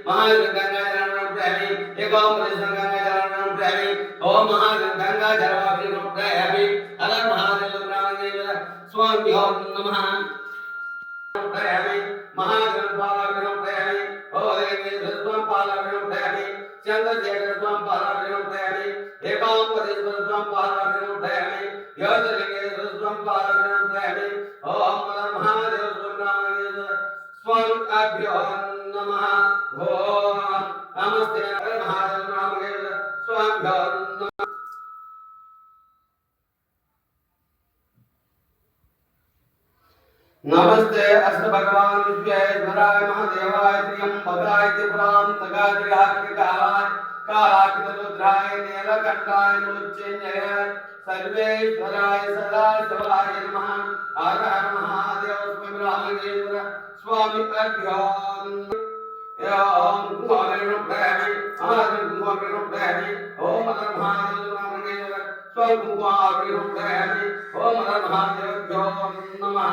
महागंगा जलम प्रयामि एकाम गंगा जलम प्रयामि ओम महागंगा जलम प्रयामि अलग महादेव ब्राह्मणेभ्यः स्वाभ्यो नमः प्रयामि महागणपालाभिनम प्रयामि ओदेवेश्वरं पालाभिनम प्रयामि चंद्रशेखरं पालाभिनम प्रयामि एकांपदेश्वरं पालाभिनम प्रयामि योगलिंगेश्वरं पालाभिनम प्रयामि ओम महादेव ब्राह्मणेभ्यः स्वाभ्यो नमः ओम नमस्ते महादेव ब्राह्मणेभ्यः स्वाभ्यो नमः। नमस्ते अस्त भगवान विश्वेश्वराय महादेवाय त्र्यंबकाय त्रिपुरांतकाय कालाग्निरुद्राय नीलकंठाय मृत्युंजयाय सर्वेश्वराय सदाशिवाय नमः। हर हर महादेव स्वामी स्वामी अभ्यो ओम कुमारेण प्रयामि महादेव कुमारेण प्रयामि ओम महादेव नामनेन स्वयं कुमारेण प्रयामि ओम महादेव्यो नमः।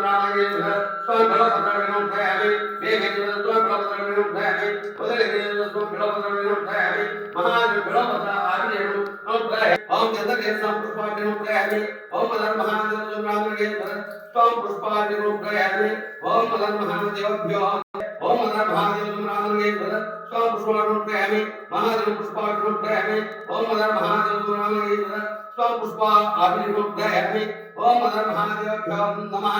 नामनेन स्वयं भगवानेन प्रयामि वेगेन स्वयं भगवानेन प्रयामि उदरेन स्वयं भगवानेन प्रयामि महादेव भगवानेन प्रयामि ओम जतके संपुष्पानेन प्रयामि ओम महादेव नामनेन स्वयं पुष्पानेन प्रयामि ओम महादेव्यो ओम महादेव नामनेभ्यः स्वयं पुष्पाणि प्रयामि महादेव पुष्पाणि प्रयामि ओम महादेव नामनेभ्यः स्वयं पुष्पाणि प्रयामि ओम महादेव्यो नमः।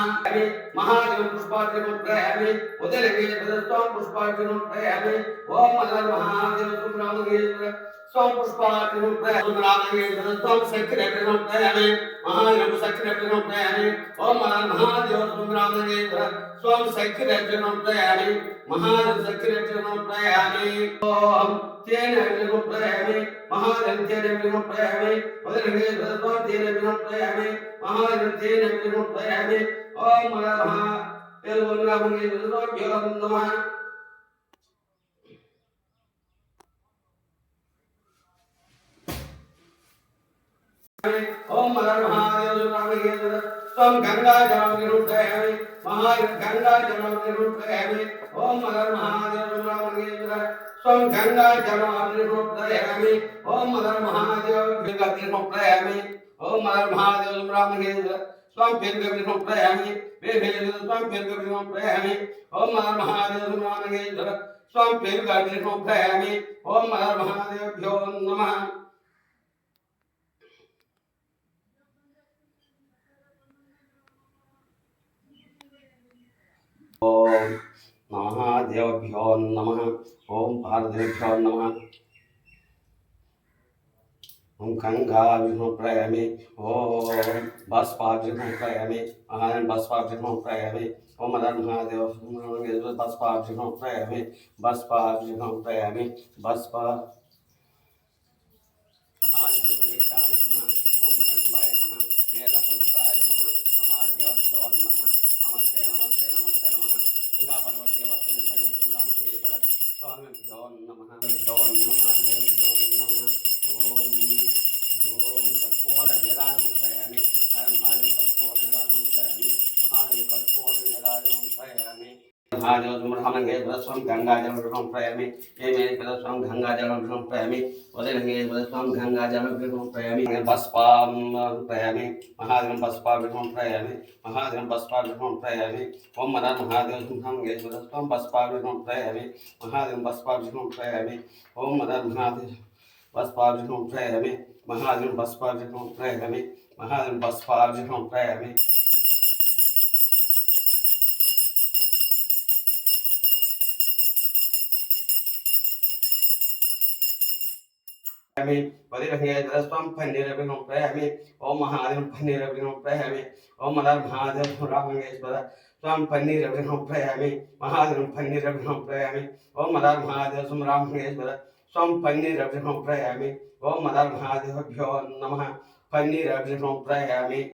महादेव पुष्पाणि प्रयामि उदरेभ्यः स्वयं पुष्पाणि प्रयामि ओम महादेव नामनेभ्यः स्वयं पुष्पाणि प्रयामि नामनेभ्यः स्वयं सक्रियं प्रयामि महादेव सक्रियं प्रयामि ओम महादेव नामनेभ्यः स्वयं सक्रियं प्रयामि महादेव सक्रियं प्रयामि ओम तेन विनो प्रयामि महादेव तेन विनो प्रयामि उदरेभ्यः स्वयं तेन विनो प्रयामि महादेव तेन विनो प्रयामि ओम महादेव नामनेभ्यः स्वाभ्यो नमः। ओम महादेव नामनेभ्यः स्वयं गंगा जलम निरूपयामि महादेव गंगा जलम निरूपयामि ओम महादेव नामनेभ्यः स्वयं गंगा जलम निरूपयामि ओम महादेव गंगा निरूपयामि ओम महादेव नामनेभ्यः स्वयं गंगा निरूपयामि वेवेन स्वयं गंगा निरूपयामि ओम महादेव नामनेभ्यः स्वयं गंगा निरूपयामि ओम महादेव्यो नमः। ओम महादेव्यो नमः ओम पार्वतीभ्यो नमः ओम गंगा विष्णु प्रयामि ओम बसपा विष्णु प्रयामि महादेव बसपा विष्णु प्रयामि ओम महादेव बसपा विष्णु प्रयामि बसपा विष्णु प्रयामि बसपा महादेव सुरेशाय नमः ओम गणपताय नमः वेदपुत्राय नमः महादेव्यो नमः नमस्ते नमस्ते नमस्ते नमः गंगा पर्वते वतन संगम हेलिपद स्वामीभ्यो नमः भ्यो नमः देवभ्यो नमः ओम ओम कर्पूर निराजं प्रयामि महादेव कर्पूर निराजं प्रयामि महादेव कर्पूर निराजं प्रयामि महादेव सुमहामंगे स्वयं गंगा जलम प्रयामि ये मेरे स्वयं गंगा जलम प्रयामि उदयंगे स्वयं गंगा जलम प्रयामि बसपाम प्रयामि महादेव बसपा विष्णु प्रयामि महादेव बसपा विष्णु प्रयामि ओम महादेव सुमहामंगे स्वयं बसपा विष्णु प्रयामि महादेव बसपा विष्णु प्रयामि ओम महादेव बसपा विष्णु प्रयामि महादेव बसपा विष्णु प्रयामि महादेव बसपा विष्णु प्रयामि वदिरहियद्रस्वं फन्निरविनो प्रयामि ओम महादेव फन्निरविनो प्रयामि ओम महादेव रामंगेश्वर स्वयं फन्निरविनो प्रयामि महादेव फन्निरविनो प्रयामि ओम महादेव सुमरामंगेश्वर स्वयं फन्निरविनो प्रयामि ओम महादेवभ्यो नमः फन्निरविनो प्रयामि।